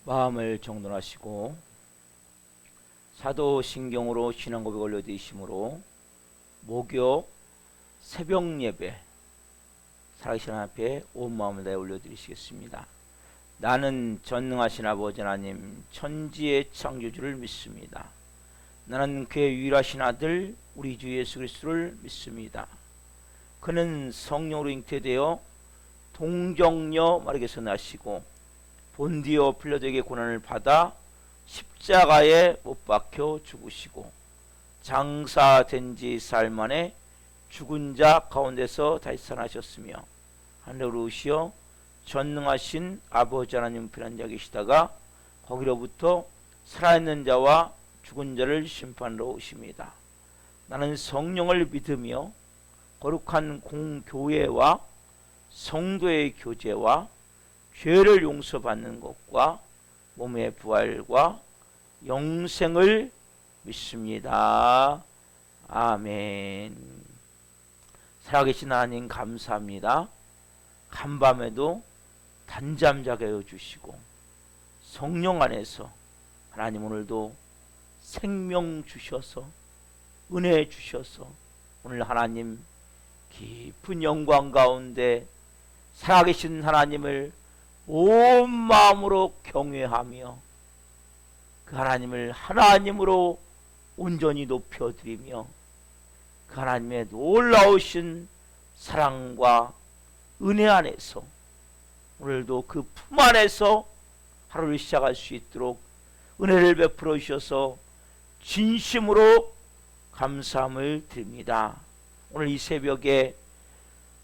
마음을 정돈하시고 사도신경으로 신앙고백 올려드리심으로 목요 새벽 예배 살아계신 하나님 앞에 온 마음을 다해 올려드리시겠습니다. 나는 전능하신 아버지 하나님 천지의 창조주를 믿습니다. 나는 그의 유일하신 아들 우리 주 예수 그리스도를 믿습니다. 그는 성령으로 잉태되어 동정녀 마리아에게서 나시고 본디오 필라도에게 고난을 받아 십자가에 못 박혀 죽으시고 장사된 지 사흘 만에 죽은 자 가운데서 다시 살아나셨으며 하늘로 오시어 전능하신 아버지 하나님 편한 자 계시다가 거기로부터 살아있는 자와 죽은 자를 심판하러 오십니다. 나는 성령을 믿으며 거룩한 공교회와 성도의 교제와 죄를 용서받는 것과 몸의 부활과 영생을 믿습니다. 아멘. 살아계신 하나님 감사합니다. 간밤에도 단잠 자게 해주시고 성령 안에서 하나님 오늘도 생명 주셔서 은혜 주셔서 오늘 하나님 깊은 영광 가운데 살아계신 하나님을 온 마음으로 경외하며 그 하나님을 하나님으로 온전히 높여드리며 그 하나님의 놀라우신 사랑과 은혜 안에서 오늘도 그 품 안에서 하루를 시작할 수 있도록 은혜를 베풀어 주셔서 진심으로 감사함을 드립니다. 오늘 이 새벽에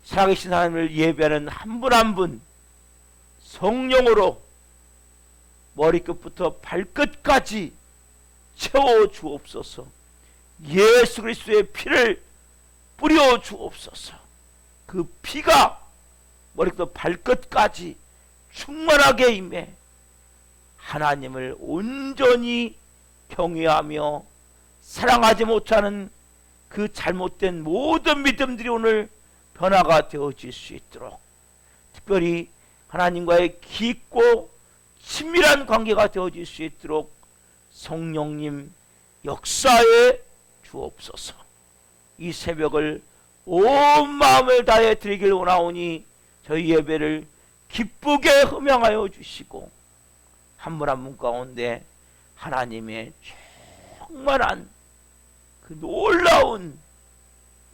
살아계신 하나님을 예배하는 한 분 한 분 성령으로 머리끝부터 발끝까지 채워 주옵소서. 예수 그리스도의 피를 뿌려 주옵소서. 그 피가 머리끝부터 발끝까지 충만하게 임해 하나님을 온전히 경외하며 사랑하지 못하는 그 잘못된 모든 믿음들이 오늘 변화가 되어질 수 있도록 특별히 하나님과의 깊고 친밀한 관계가 되어질 수 있도록 성령님 역사해 주옵소서. 이 새벽을 온 마음을 다해 드리길 원하오니 저희 예배를 기쁘게 흠양하여 주시고 한 분 한 분 가운데 하나님의 충만한 그 놀라운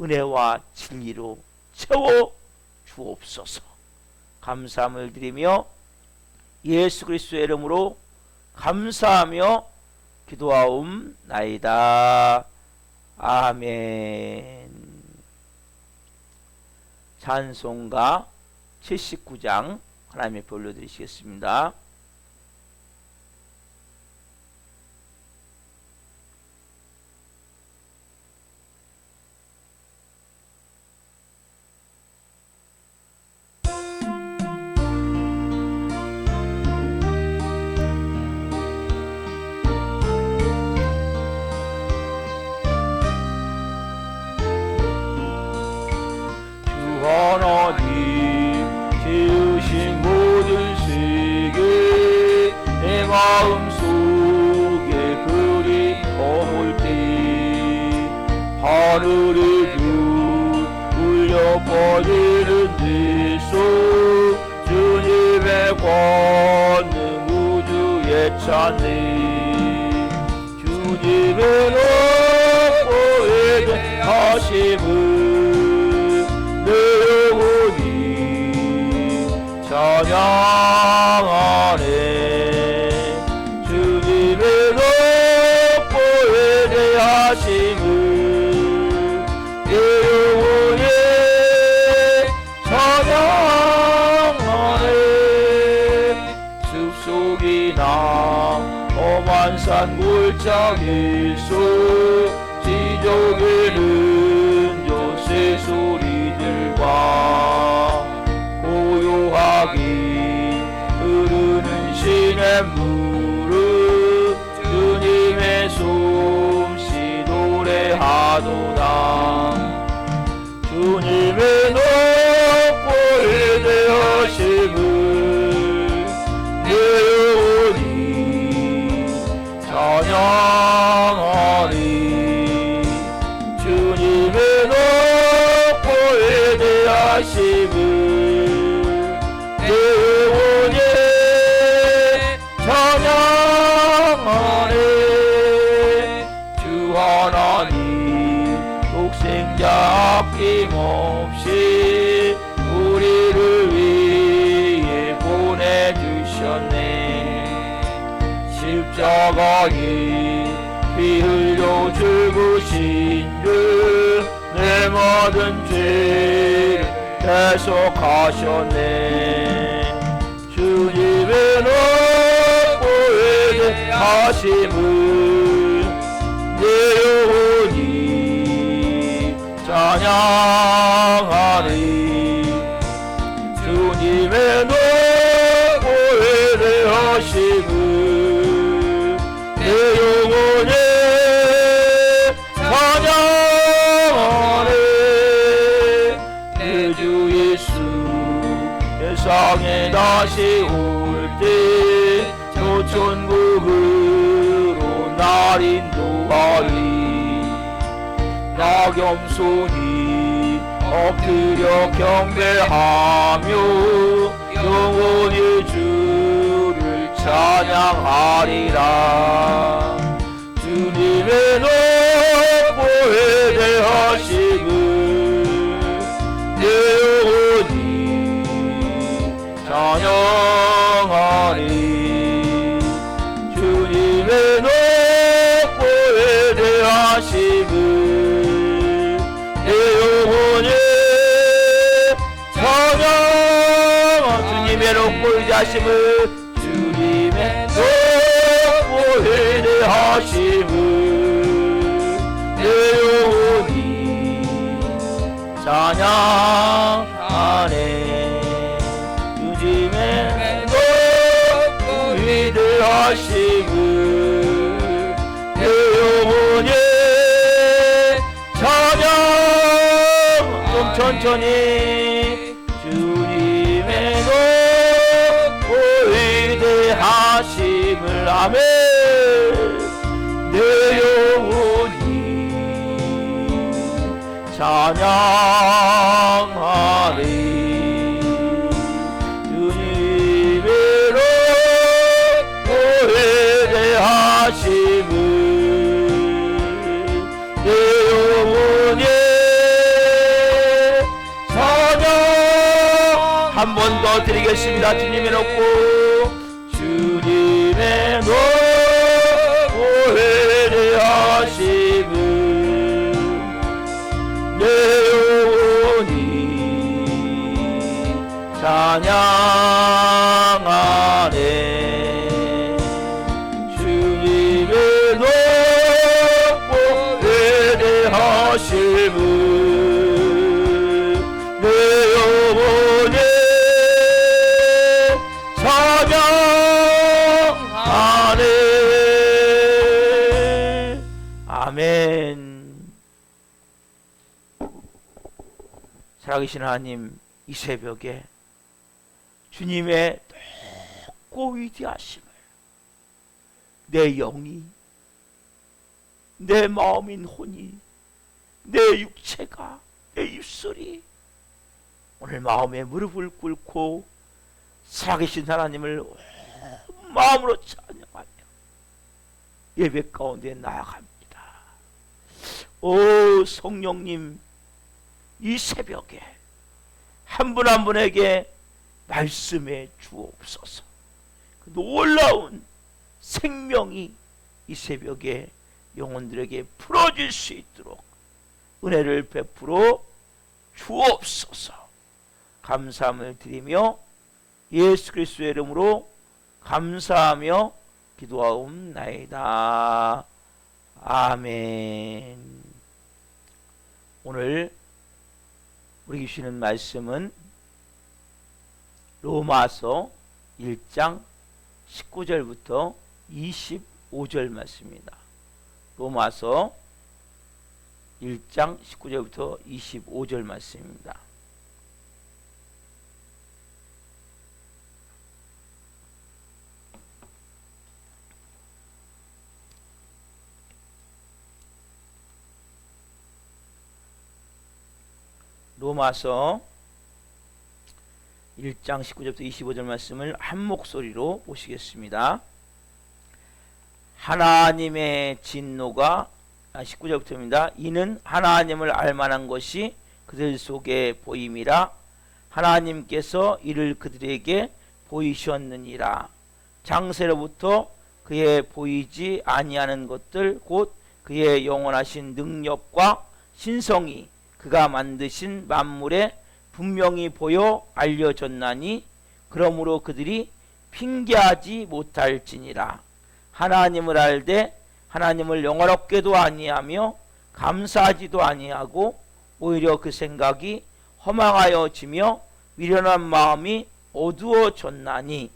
은혜와 진리로 채워 주옵소서. 감사함을 드리며 예수 그리스도의 이름으로 감사하며 기도하옵나이다. 아멘. 찬송가 79장 하나님의 표 올려드리시겠습니다. 하나님 지으신 모든 세계 내 마음속에 그리 머물 때 하늘의 뷰 울려 퍼지는 데서 주님의 권능 우주에 찬네 주님의 높고 위대하심을 내 영혼이 찬양하네 주님의 높고 위대하심을 내 영혼이 찬양하네 숲속이나 험한 산 골짜기에서 지저귀는 새 소리들과 고요하게 흐르는 시냇물을 주님의 솜씨 노래하도다 주님의 높고 위대하심을 내 영혼이 하심을 내 영혼이 찬양하네. 주 하나님 독생자 아낌없이 우리를 위해 보내주셨네. 십자가에 피 흘려 죽으신 주 내 모든 죄를 대속하셨네. 주님의 높고 위대하심을 내 영혼이 찬양하리. 주님의 높고 위대하심을 내 영혼이 찬양하리. 내 주 예수 세상에 다시 올 때 저 천국으로 날 인도하리. 나 겸손히 엎드려 경배하며 영원히 주를 찬양하리라. 주님의 높고 위대하심을 내 영혼이 찬양하리. 주님의 높고 위대하심을 내 영혼이 찬양하리. 주님의 높고 위대하심을 주님의 높고 위대하심을 내 영혼이 찬양하네. 주님의 높고 위대하심을 내 영혼이 찬양. 좀 천천히. 주님의 높고 위대하심을 아멘. 내 영혼이 찬양하리. 주님의 높고 위대하심을 내 영혼이 찬양. 한 번 더 드리겠습니다. 주님의 높고 주님의 높고 위대하심을 내 영혼이 찬양하네. 주님의 높고 위대하심을 내 영혼이 찬양하네. 아멘. 살아계신 하나님, 이 새벽에 주님의 높고 위대하심을 내 영이, 내 마음인 혼이, 내 육체가, 내 입술이 오늘 마음에 무릎을 꿇고 살아계신 하나님을 온 마음으로 찬양하며 예배 가운데 나아갑니다. 오 성령님, 이 새벽에 한 분 한 분에게 말씀해 주옵소서. 그 놀라운 생명이 이 새벽에 영혼들에게 풀어질 수 있도록 은혜를 베풀어 주옵소서. 감사함을 드리며 예수 그리스도의 이름으로 감사하며 기도하옵나이다. 아멘. 오늘 우리 주시는 말씀은 로마서 1장 19절부터 25절 말씀입니다. 로마서 1장 19절부터 25절 말씀입니다. 로마서 1장 19절부터 25절 말씀을 한 목소리로 보시겠습니다. 하나님의 진노가 19절부터입니다. 이는 하나님을 알만한 것이 그들 속에 보임이라. 하나님께서 이를 그들에게 보이셨느니라. 장세로부터 그의 보이지 아니하는 것들 곧 그의 영원하신 능력과 신성이 그가 만드신 만물에 분명히 보여 알려졌나니 그러므로 그들이 핑계하지 못할지니라. 하나님을 알되 하나님을 영화롭게도 아니하며 감사하지도 아니하고 오히려 그 생각이 허망하여지며 미련한 마음이 어두워졌나니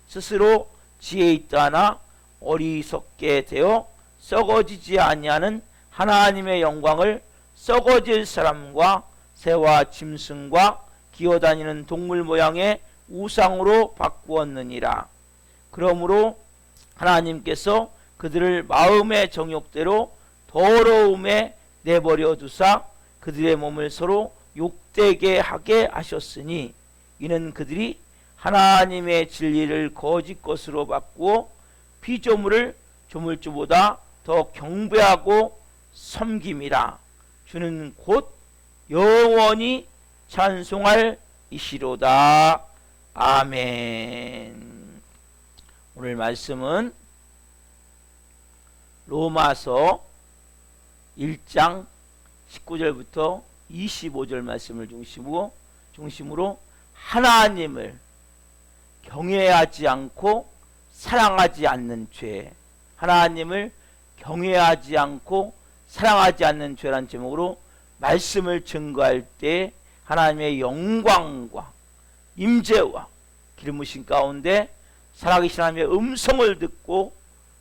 스스로 지혜 있다나 어리석게 되어 썩어지지 아니하는 하나님의 영광을 썩어질 사람과 새와 짐승과 기어다니는 동물 모양의 우상으로 바꾸었느니라. 그러므로 하나님께서 그들을 마음의 정욕대로 더러움에 내버려 두사 그들의 몸을 서로 욕되게 하게 하셨으니 이는 그들이 하나님의 진리를 거짓 것으로 바꾸어 피조물을 조물주보다 더 경배하고 섬김이라. 주는 곧 영원히 찬송할 이시로다. 아멘. 오늘 말씀은 로마서 1장 19절부터 25절 말씀을 중심으로 하나님을 경외하지 않고 사랑하지 않는 죄, 하나님을 경외하지 않고 사랑하지 않는 죄란 제목으로 말씀을 증거할 때 하나님의 영광과 임재와 기름부심 가운데 살아계신 하나님의 음성을 듣고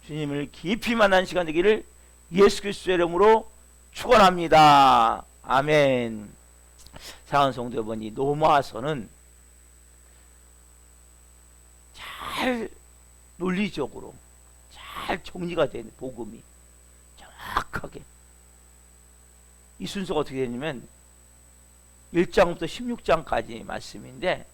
주님을 깊이 만난 시간 되기를 예수 그리스도의 이름으로 축원합니다. 아멘. 사랑하는 성도 여러분, 이 로마서는 잘 논리적으로 잘 정리가 된 복음이 정확하게 이 순서가 어떻게 되냐면 1장부터 16장까지 말씀인데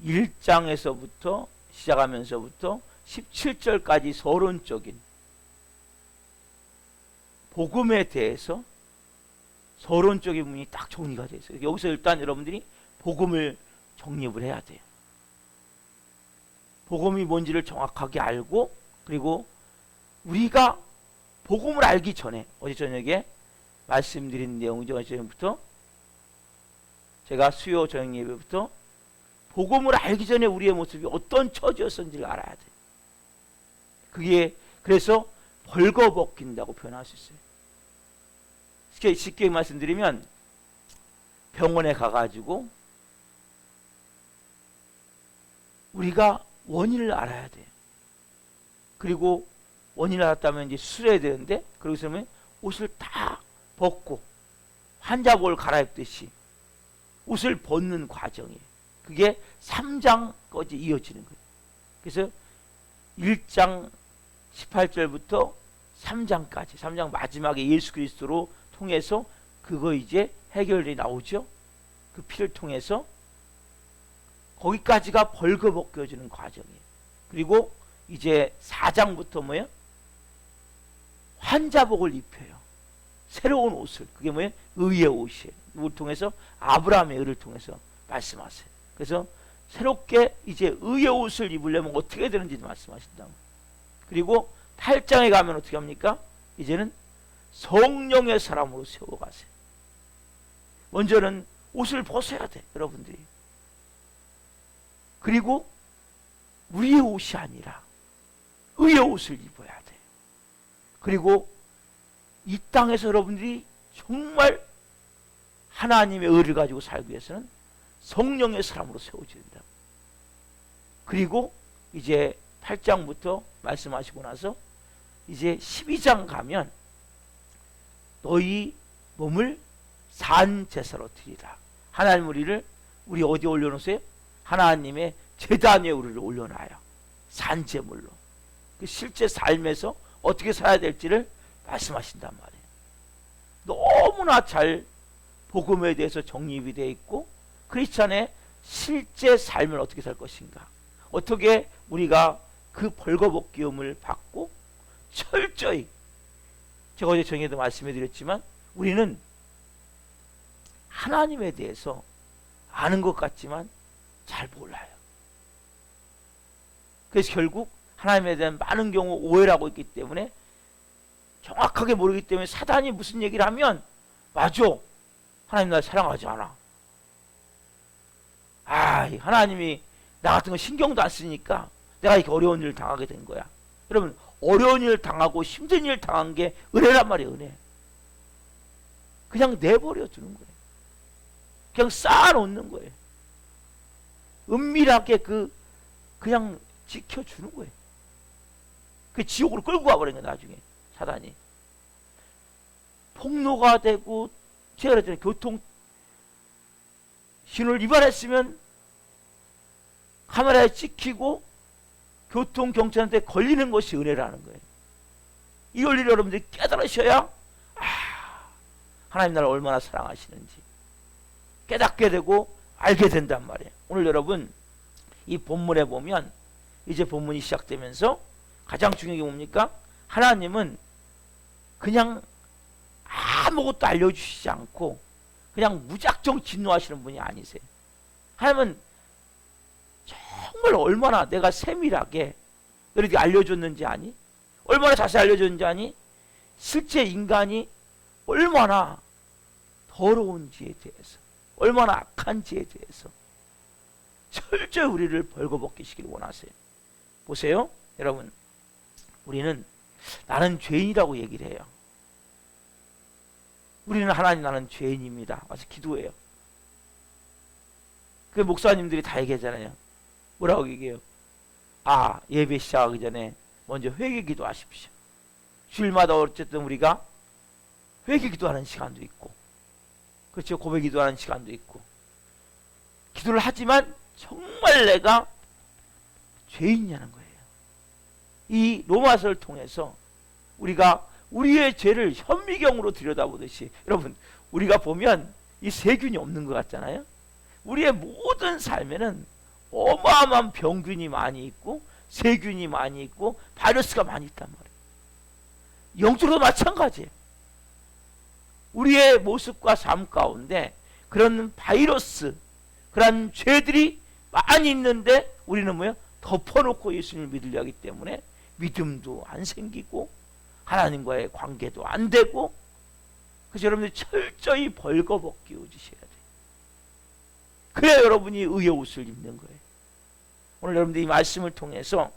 1장에서부터 시작하면서부터 17절까지 서론적인 복음에 대해서 서론적인 부분이 딱 정리가 되어 있어요. 여기서 일단 여러분들이 복음을 정립을 해야 돼요. 복음이 뭔지를 정확하게 알고, 그리고 우리가 복음을 알기 전에 어제 저녁에 말씀드린 내용이죠. 어제 저녁부터 제가 수요 저녁 예배부터 복음을 알기 전에 우리의 모습이 어떤 처지였는지를 알아야 돼요. 그게 그래서 벌거벗긴다고 표현할 수 있어요. 쉽게 말씀드리면 병원에 가가지고 우리가 원인을 알아야 돼요. 그리고 원인을 알았다면 이제 수술해야 되는데, 그러고서는 옷을 다 벗고 환자복을 갈아입듯이 옷을 벗는 과정이에요. 그게 3장까지 이어지는 거예요. 그래서 1장 18절부터 3장까지, 3장 마지막에 예수 그리스도로 통해서 그거 이제 해결이 나오죠. 그 피를 통해서 거기까지가 벌거벗겨지는 과정이에요. 그리고 이제 4장부터 뭐예요? 환자복을 입혀요. 새로운 옷을. 그게 뭐예요? 의의 옷이에요. 이걸 통해서 아브라함의 의를 통해서 말씀하세요. 그래서 새롭게 이제 의의 옷을 입으려면 어떻게 되는지 말씀하신다. 그리고 8장에 가면 어떻게 합니까? 이제는 성령의 사람으로 세워가세요. 먼저는 옷을 벗어야 돼, 여러분들이. 그리고 우리의 옷이 아니라 의의 옷을 입어야 돼. 그리고 이 땅에서 여러분들이 정말 하나님의 의를 가지고 살기 위해서는 성령의 사람으로 세워져야 된다. 그리고 이제 8장부터 말씀하시고 나서 이제 12장 가면 너희 몸을 산 제사로 드리라. 하나님 우리 어디 올려놓으세요? 하나님의 제단 위에 우리를 올려놔요. 산 제물로. 그 실제 삶에서 어떻게 살아야 될지를 말씀하신단 말이에요. 너무나 잘 복음에 대해서 정립이 되어 있고 크리스찬의 실제 삶을 어떻게 살 것인가, 어떻게 우리가 그 벌거벗기움을 받고 철저히, 제가 어제 저녁에도 말씀해 드렸지만 우리는 하나님에 대해서 아는 것 같지만 잘 몰라요. 그래서 결국 하나님에 대한 많은 경우 오해를 하고 있기 때문에, 정확하게 모르기 때문에 사단이 무슨 얘기를 하면 맞아, 하나님 날 사랑하지 않아, 하나님이 나 같은 거 신경도 안 쓰니까 내가 이렇게 어려운 일을 당하게 된 거야. 여러분, 어려운 일을 당하고 힘든 일을 당한 게 은혜란 말이에요. 은혜. 그냥 내버려 두는 거예요. 그냥 쌓아놓는 거예요. 은밀하게 그냥 지켜주는 거예요. 그 지옥으로 끌고 가버린 거예요. 나중에 사단이 폭로가 되고, 제가 그랬잖아요, 교통 신호를 위반했으면 카메라에 찍히고 교통경찰한테 걸리는 것이 은혜라는 거예요. 이 원리를 여러분들이 깨달으셔야 하나님 나를 얼마나 사랑하시는지 깨닫게 되고 알게 된단 말이에요. 오늘 여러분, 이 본문에 보면, 이제 본문이 시작되면서 가장 중요한 게 뭡니까? 하나님은 그냥 아무것도 알려주시지 않고 그냥 무작정 진노하시는 분이 아니세요. 하나님은 정말 얼마나 내가 세밀하게 너희들이 알려줬는지 아니? 얼마나 자세히 알려줬는지 아니? 실제 인간이 얼마나 더러운지에 대해서, 얼마나 악한지에 대해서 철저히 우리를 벌거벗기시길 원하세요. 보세요, 여러분, 우리는 나는 죄인이라고 얘기를 해요. 우리는 하나님 나는 죄인입니다. 와서 기도해요. 그 목사님들이 다 얘기하잖아요. 뭐라고 얘기해요? 예배 시작하기 전에 먼저 회개 기도하십시오. 주일마다 어쨌든 우리가 회개 기도하는 시간도 있고, 그렇죠, 고백 기도하는 시간도 있고, 기도를 하지만 정말 내가 죄인이냐는 거예요. 이 로마서를 통해서 우리가 우리의 죄를 현미경으로 들여다보듯이, 여러분, 우리가 보면 이 세균이 없는 것 같잖아요. 우리의 모든 삶에는 어마어마한 병균이 많이 있고 세균이 많이 있고 바이러스가 많이 있단 말이에요. 영적으로도 마찬가지예요. 우리의 모습과 삶 가운데 그런 바이러스, 그런 죄들이 많이 있는데 우리는 뭐예요? 덮어놓고 예수님을 믿으려 하기 때문에 믿음도 안 생기고 하나님과의 관계도 안 되고, 그래서 여러분들이 철저히 벌거벗기 우지셔야 돼요. 그래야 여러분이 의의 옷을 입는 거예요. 오늘 여러분들이 이 말씀을 통해서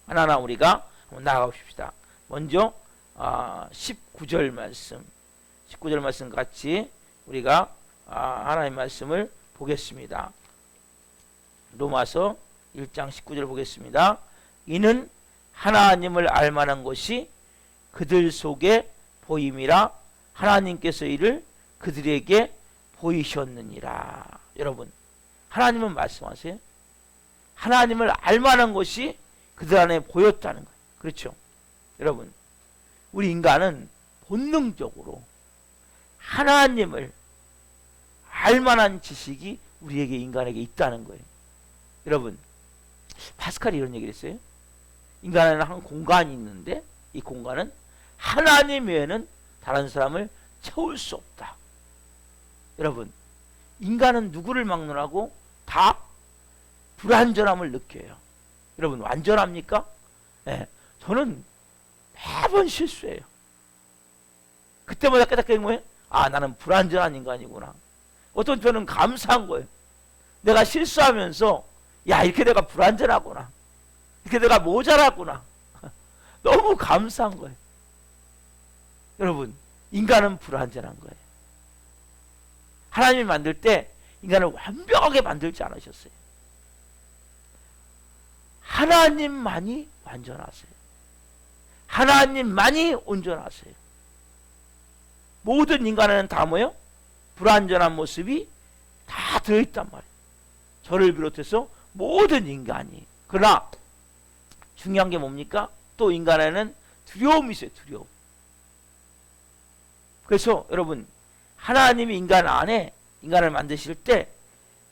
하나하나 우리가 한번 나아가 봅시다. 먼저 19절 말씀 같이 우리가 하나님의 말씀을 보겠습니다. 로마서 1장 19절 보겠습니다. 이는 하나님을 알만한 것이 그들 속에 보임이라 하나님께서 이를 그들에게 보이셨느니라. 여러분, 하나님은 말씀하세요. 하나님을 알만한 것이 그들 안에 보였다는 거예요. 그렇죠? 여러분, 우리 인간은 본능적으로 하나님을 알만한 지식이 우리에게, 인간에게 있다는 거예요. 여러분, 파스칼이 이런 얘기를 했어요. 인간에는 한 공간이 있는데 이 공간은 하나님 외에는 다른 사람을 채울 수 없다. 여러분, 인간은 누구를 막론하고 다 불완전함을 느껴요. 여러분, 완전합니까? 네, 저는 매번 실수해요. 그때마다 깨닫게 된 거예요. 나는 불완전한 인간이구나. 어떤 저는 감사한 거예요. 내가 실수하면서 이렇게 내가 불완전하구나, 이렇게 내가 모자라구나. 너무 감사한 거예요. 여러분, 인간은 불완전한 거예요. 하나님이 만들 때 인간을 완벽하게 만들지 않으셨어요. 하나님만이 완전하세요. 하나님만이 온전하세요. 모든 인간에는 다 뭐예요? 불완전한 모습이 다 들어있단 말이에요. 저를 비롯해서 모든 인간이. 그러나 중요한 게 뭡니까? 또 인간에는 두려움이 있어요. 두려움. 그래서 여러분, 하나님이 인간 안에, 인간을 만드실 때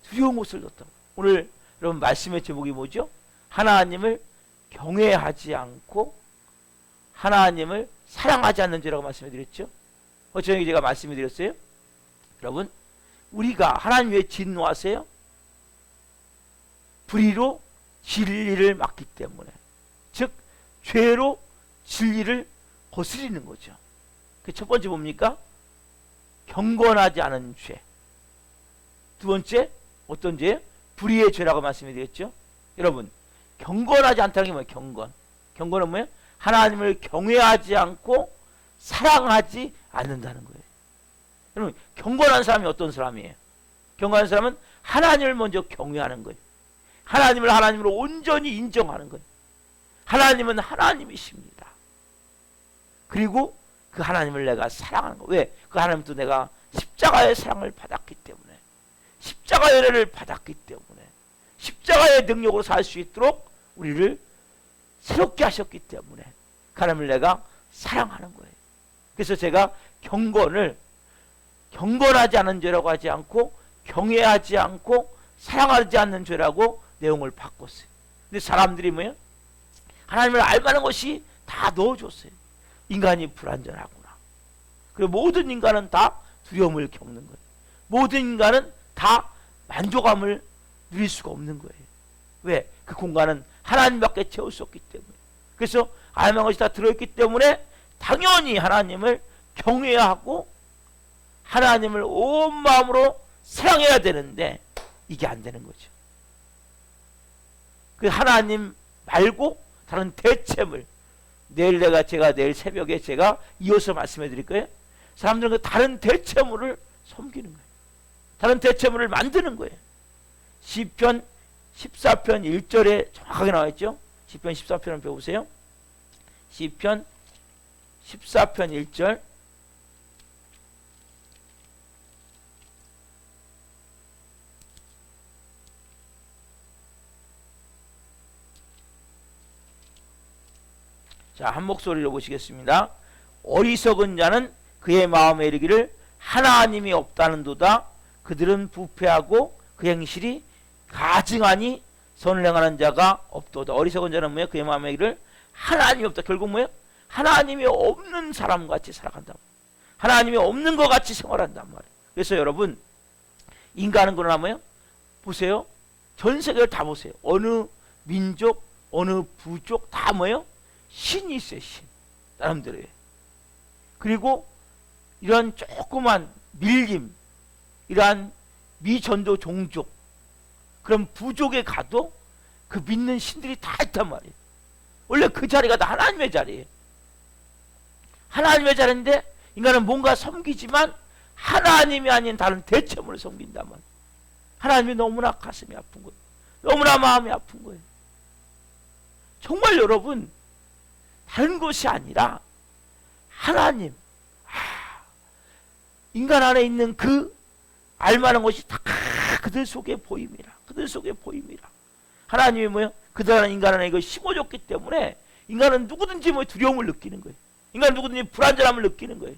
두려운 것을 넣었다. 오늘 여러분 말씀의 제목이 뭐죠? 하나님을 경외하지 않고 하나님을 사랑하지 않는 죄라고 말씀드렸죠. 저녁에 제가 말씀드렸어요. 여러분, 우리가 하나님 왜 진노하세요? 불의로 진리를 막기 때문에, 즉 죄로 진리를 거스리는 거죠. 그 첫 번째 뭡니까? 경건하지 않은 죄. 두 번째 어떤 죄예요? 불의의 죄라고 말씀드렸죠. 여러분, 경건하지 않다는 게 뭐예요? 경건은 뭐예요? 하나님을 경외하지 않고 사랑하지 않는다는 거예요. 여러분, 경건한 사람이 어떤 사람이에요? 경건한 사람은 하나님을 먼저 경외하는 거예요. 하나님을 하나님으로 온전히 인정하는 거예요. 하나님은 하나님이십니다. 그리고 그 하나님을 내가 사랑하는 거예요. 왜? 그 하나님도 내가 십자가의 사랑을 받았기 때문에, 십자가의 은혜를 받았기 때문에, 십자가의 능력으로 살 수 있도록 우리를 새롭게 하셨기 때문에 그 하나님을 내가 사랑하는 거예요. 그래서 제가 경건하지 않은 죄라고 하지 않고 경외하지 않고 사랑하지 않는 죄라고 내용을 바꿨어요. 근데 사람들이 뭐예요? 하나님을 알만한 것이 다 넣어줬어요. 인간이 불완전하구나. 그리고 모든 인간은 다 두려움을 겪는 거예요. 모든 인간은 다 만족감을 누릴 수가 없는 거예요. 왜? 그 공간은 하나님밖에 채울 수 없기 때문에. 그래서 알만한 것이 다 들어있기 때문에 당연히 하나님을 경외하고 하나님을 온 마음으로 사랑해야 되는데 이게 안 되는 거죠. 그 하나님 말고 다른 대체물, 제가 내일 새벽에 제가 이어서 말씀해 드릴 거예요. 사람들은 그 다른 대체물을 섬기는 거예요. 다른 대체물을 만드는 거예요. 시편 14편 1절에 정확하게 나와 있죠. 시편 14편을 배우세요. 시편 14편 1절. 자, 한 목소리로 보시겠습니다. 어리석은 자는 그의 마음에 이르기를 하나님이 없다는도다. 그들은 부패하고 그 행실이 가증하니 선을 행하는 자가 없도다. 어리석은 자는 뭐예요? 그의 마음에 이르기를 하나님이 없다. 결국 뭐예요? 하나님이 없는 사람같이 살아간다. 하나님이 없는 것 같이 생활한단 말이에요. 그래서 여러분, 인간은 그러나 뭐예요? 보세요. 전 세계를 다 보세요. 어느 민족, 어느 부족 다 뭐예요? 신이 있어요. 신. 사람들이. 그리고 이런 조그만 밀림, 이러한 미전도 종족, 그런 부족에 가도 그 믿는 신들이 다 있단 말이에요. 원래 그 자리가 다 하나님의 자리예요. 하나님의 자리인데 인간은 뭔가 섬기지만 하나님이 아닌 다른 대체물을 섬긴단 말이에요. 하나님이 너무나 가슴이 아픈 거예요. 너무나 마음이 아픈 거예요. 정말 여러분, 다른 것이 아니라 하나님, 인간 안에 있는 그 알만한 것이 다 그들 속에 보입니다. 그들 속에 보입니다. 하나님이 뭐예요? 그들 안에 인간 안에 이걸 심어줬기 때문에 인간은 누구든지 뭐 두려움을 느끼는 거예요. 인간은 누구든지 불안전함을 느끼는 거예요.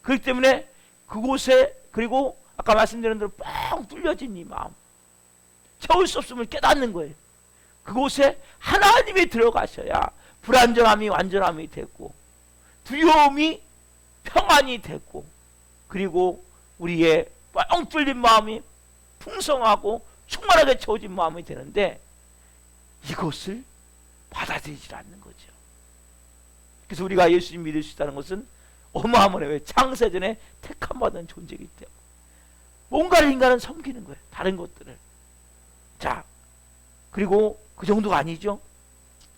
그렇기 때문에 그곳에, 그리고 아까 말씀드린 대로 뻥 뚫려진 이 마음, 채울 수 없음을 깨닫는 거예요. 그곳에 하나님이 들어가셔야 불안전함이 완전함이 되고 두려움이 평안이 되고, 그리고 우리의 뻥 뚫린 마음이 풍성하고 충만하게 채워진 마음이 되는데 이것을 받아들이지 않는 거죠. 그래서 우리가 예수님 믿을 수 있다는 것은 어마어마해요. 왜? 창세전에 택함받은 존재이기 때문에. 뭔가를 인간은 섬기는 거예요. 다른 것들을. 자, 그리고 그 정도가 아니죠.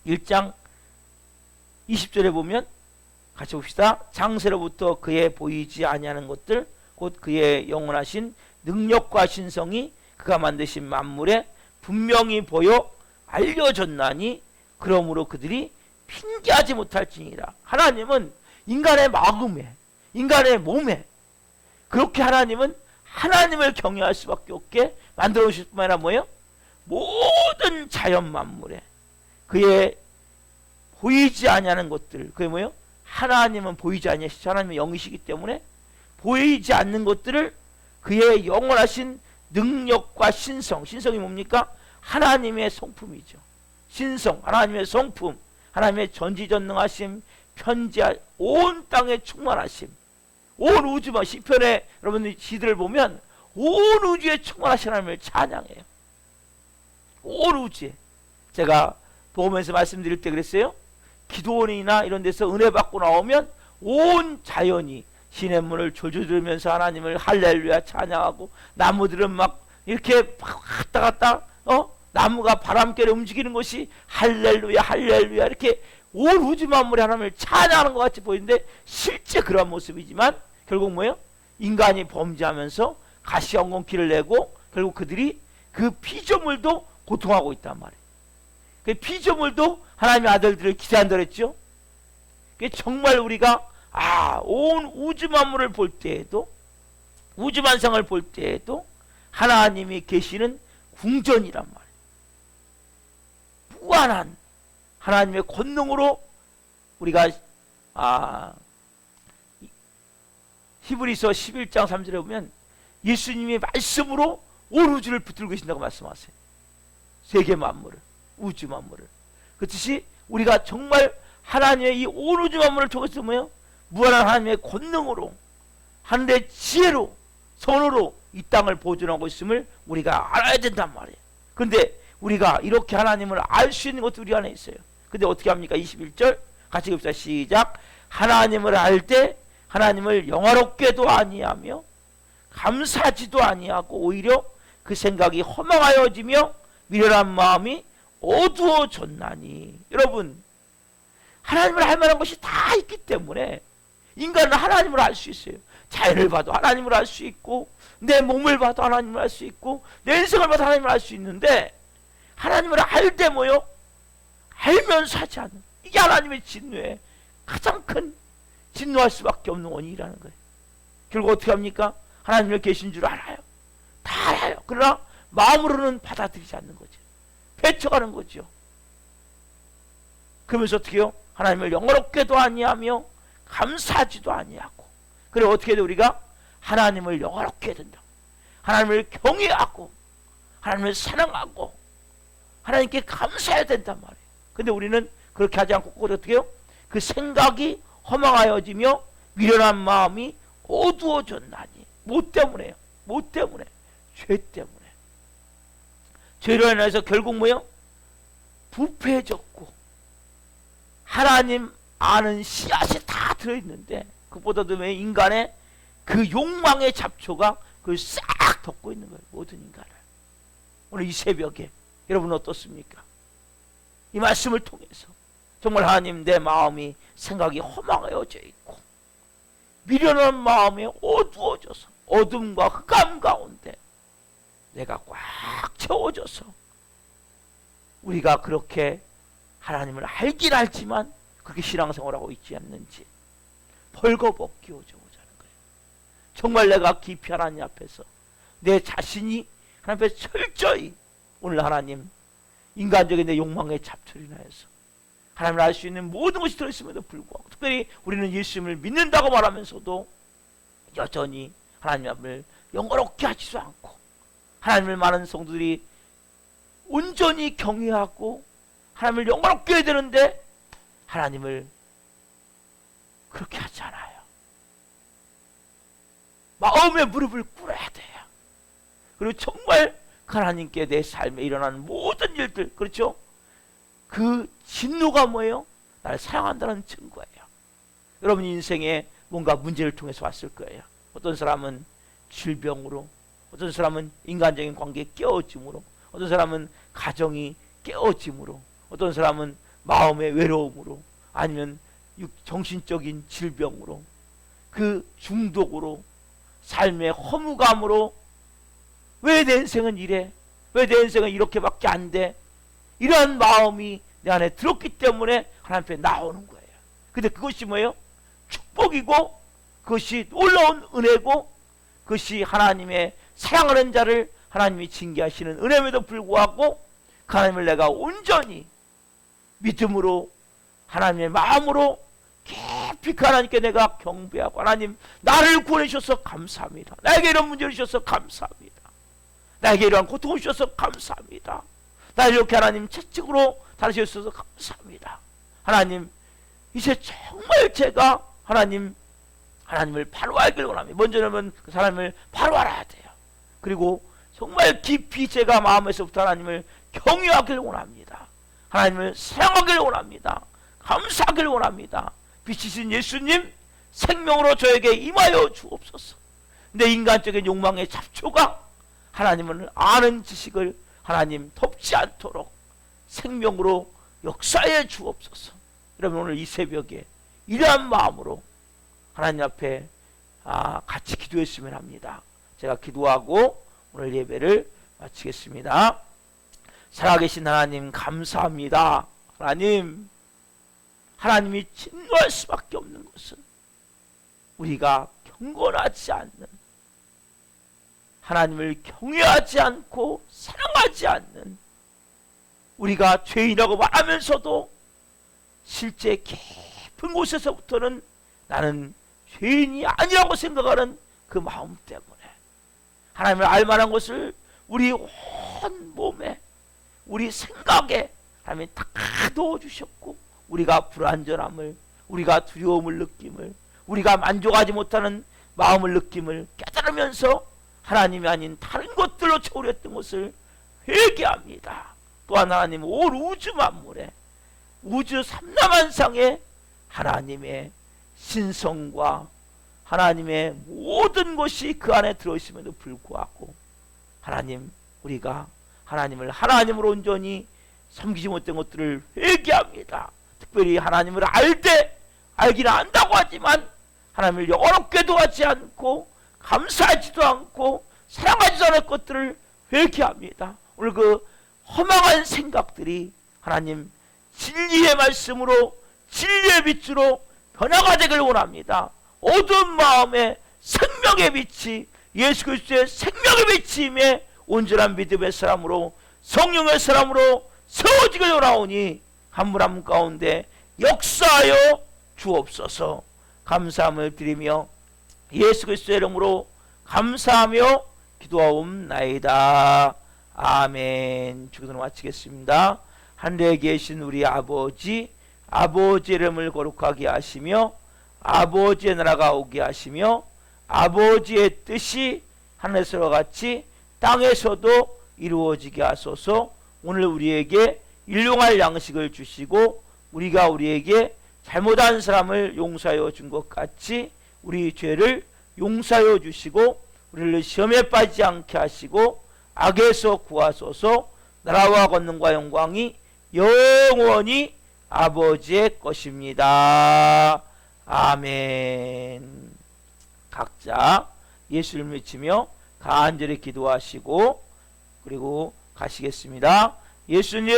1장 20절에 보면 같이 봅시다. 창세로부터 그의 보이지 아니하는 것들 곧 그의 영원하신 능력과 신성이 그가 만드신 만물에 분명히 보여 알려졌나니 그러므로 그들이 핑계하지 못할지니라. 하나님은 인간의 마음에, 인간의 몸에, 그렇게 하나님은 하나님을 경외할 수밖에 없게 만들어 주실 뿐만 아니라 뭐예요? 모든 자연 만물에 그의 보이지 아니하는 것들, 그게 뭐예요? 하나님은 보이지 아니하시죠. 하나님은 영이시기 때문에 보이지 않는 것들을 그의 영원하신 능력과 신성, 신성이 뭡니까? 하나님의 성품이죠. 신성, 하나님의 성품, 하나님의 전지전능하심, 편지하 온 땅에 충만하심, 온 우주만, 시편에 여러분들 시들을 보면 온 우주에 충만하신 하나님을 찬양해요. 온 우주에. 제가 보면서 말씀드릴 때 그랬어요. 기도원이나 이런 데서 은혜 받고 나오면 온 자연이 시냇물을 졸졸 들으면서 하나님을 할렐루야 찬양하고, 나무들은 막 이렇게 갔다 갔다 나무가 바람결에 움직이는 것이 할렐루야 할렐루야 이렇게 온 우주 만물이 하나님을 찬양하는 것 같이 보이는데, 실제 그런 모습이지만 결국 뭐예요? 인간이 범죄하면서 가시엉겅퀴를 내고 결국 그들이 그 피조물도 고통하고 있단 말이에요. 그 피조물도 하나님의 아들들을 기대한다 그랬죠. 정말 우리가 온 우주 만물을 볼 때에도, 우주 만상을 볼 때에도 하나님이 계시는 궁전이란 말이에요. 무한한 하나님의 권능으로 우리가 히브리서 11장 3절에 보면 예수님이 말씀으로 온 우주를 붙들고 계신다고 말씀하세요. 세계 만물을, 우주 만물을. 그렇듯이 우리가 정말 하나님의 이 온 우주 만물을 통해서 뭐예요? 무한한 하나님의 권능으로, 하늘의 지혜로, 선으로 이 땅을 보존하고 있음을 우리가 알아야 된단 말이에요. 그런데 우리가 이렇게 하나님을 알 수 있는 것도 우리 안에 있어요. 근데 어떻게 합니까? 21절 같이 읽읍시다. 시작. 하나님을 알 때 하나님을 영화롭게도 아니하며 감사하지도 아니하고 오히려 그 생각이 허망하여지며 미련한 마음이 어두워졌나니. 여러분, 하나님을 알 만한 것이 다 있기 때문에 인간은 하나님을 알 수 있어요. 자연을 봐도 하나님을 알 수 있고, 내 몸을 봐도 하나님을 알 수 있고, 내 인생을 봐도 하나님을 알 수 있는데, 하나님을 알 때 뭐요? 알면서 하지 않는, 이게 하나님의 진노의 가장 큰, 진노할 수밖에 없는 원인이라는 거예요. 결국 어떻게 합니까? 하나님을 계신 줄 알아요. 다 알아요. 그러나 마음으로는 받아들이지 않는 거죠. 배척하는 거죠. 그러면서 어떻게 해요? 하나님을 영화롭게도 아니하며 감사하지도 아니하고. 그래 어떻게 해야 돼? 우리가 하나님을 영화롭게 해야 된다. 하나님을 경외하고 하나님을 사랑하고 하나님께 감사해야 된단 말이에요. 근데 우리는 그렇게 하지 않고 어떻게 해요? 그 생각이 허망하여지며 미련한 마음이 어두워졌나니. 뭐 때문에요? 뭐 때문에? 죄 때문에. 죄로 인해서 결국 뭐예요? 부패해졌고, 하나님 아는 씨앗이 다 들어있는데, 그보다도 왜 인간의 그 욕망의 잡초가 그걸 싹 덮고 있는 거예요. 모든 인간을. 오늘 이 새벽에 여러분 어떻습니까? 이 말씀을 통해서 정말 하나님, 내 마음이 생각이 허망해져 있고 미련한 마음에 어두워져서 어둠과 흑암 가운데 내가 꽉 채워져서 우리가 그렇게 하나님을 알긴 알지만 그렇게 신앙생활하고 있지 않는지 벌거벗기 오자는 거예요. 정말 내가 깊이 하나님 앞에서 내 자신이 하나님 앞에 철저히 오늘 하나님, 인간적인 내 욕망의 잡초를 인하여서 하나님을 알 수 있는 모든 것이 들어있음에도 불구하고, 특별히 우리는 예수님을 믿는다고 말하면서도 여전히 하나님 앞을 영화롭게 하지도 않고, 하나님을 많은 성도들이 온전히 경외하고 하나님을 영화롭게 해야 되는데 하나님을 그렇게 하지 않아요. 마음의 무릎을 꿇어야 돼요. 그리고 정말 하나님께 내 삶에 일어나는 모든 일들, 그렇죠? 그 진노가 뭐예요? 나를 사랑한다는 증거예요. 여러분 인생에 뭔가 문제를 통해서 왔을 거예요. 어떤 사람은 질병으로, 어떤 사람은 인간적인 관계에 깨어짐으로, 어떤 사람은 가정이 깨어짐으로, 어떤 사람은 마음의 외로움으로, 아니면 정신적인 질병으로, 그 중독으로, 삶의 허무감으로, 왜 내 인생은 이래? 왜 내 인생은 이렇게밖에 안 돼? 이러한 마음이 내 안에 들었기 때문에 하나님 앞에 나오는 거예요. 근데 그것이 뭐예요? 축복이고, 그것이 놀라운 은혜고, 그것이 하나님의 사랑하는 자를 하나님이 징계하시는 은혜임에도 불구하고 하나님을 내가 온전히 믿음으로, 하나님의 마음으로 깊이 하나님께 내가 경배하고, 하나님 나를 구원해 주셔서 감사합니다. 나에게 이런 문제를 주셔서 감사합니다. 나에게 이러한 고통을 주셔서 감사합니다. 나를 이렇게 하나님 채찍으로 다루셔서 감사합니다. 하나님, 이제 정말 제가 하나님을 바로 알기를 원합니다. 먼저는 그 사람을 바로 알아야 돼요. 그리고 정말 깊이 제가 마음에서부터 하나님을 경외하기를 원합니다. 하나님을 사랑하기를 원합니다. 감사하기를 원합니다. 빛이신 예수님, 생명으로 저에게 임하여 주옵소서. 내 인간적인 욕망의 잡초가 하나님을 아는 지식을 하나님 덮지 않도록 생명으로 역사해 주옵소서. 여러분, 오늘 이 새벽에 이러한 마음으로 하나님 앞에 같이 기도했으면 합니다. 제가 기도하고 오늘 예배를 마치겠습니다. 살아계신 하나님, 감사합니다. 하나님이 진노할 수밖에 없는 것은 우리가 경건하지 않는, 하나님을 경외하지 않고 사랑하지 않는, 우리가 죄인이라고 말하면서도 실제 깊은 곳에서부터는 나는 죄인이 아니라고 생각하는 그 마음 때문에 하나님을 알만한 것을 우리 온 몸에, 우리 생각에 하나님이 다 넣어주셨고, 우리가 불안전함을, 우리가 두려움을 느낌을, 우리가 만족하지 못하는 마음을 느낌을 깨달으면서 하나님이 아닌 다른 것들로 채우렸던 것을 회개합니다. 또한 하나님, 온 우주 만물에, 우주 삼라만상에 하나님의 신성과 하나님의 모든 것이 그 안에 들어있음에도 불구하고 하나님, 우리가 하나님을 하나님으로 온전히 섬기지 못한 것들을 회개합니다. 특별히 하나님을 알기는 안다고 하지만 하나님을 영원롭게도 하지 않고 감사하지도 않고 사랑하지도 않을 것들을 회개합니다. 오늘 그 허망한 생각들이 하나님 진리의 말씀으로, 진리의 빛으로 변화가 되길 원합니다. 어두운 마음에 생명의 빛이, 예수 그리스도의 생명의 빛임에 온전한 믿음의 사람으로, 성령의 사람으로 세워지길 원하오니 한 분 한 분 가운데 역사하여 주옵소서. 감사함을 드리며 예수 그리스도의 이름으로 감사하며 기도하옵나이다. 아멘. 주기도를 마치겠습니다. 하늘에 계신 우리 아버지, 아버지 이름을 거룩하게 하시며 아버지의 나라가 오게 하시며 아버지의 뜻이 하늘에서와 같이 땅에서도 이루어지게 하소서. 오늘 우리에게 일용할 양식을 주시고 우리가 우리에게 잘못한 사람을 용서하여 준 것 같이 우리 죄를 용서하여 주시고 우리를 시험에 빠지지 않게 하시고 악에서 구하소서. 나라와 권능과 영광이 영원히 아버지의 것입니다. 아멘. 각자 예수를 외치며 간절히 기도하시고 그리고 가시겠습니다. 예수님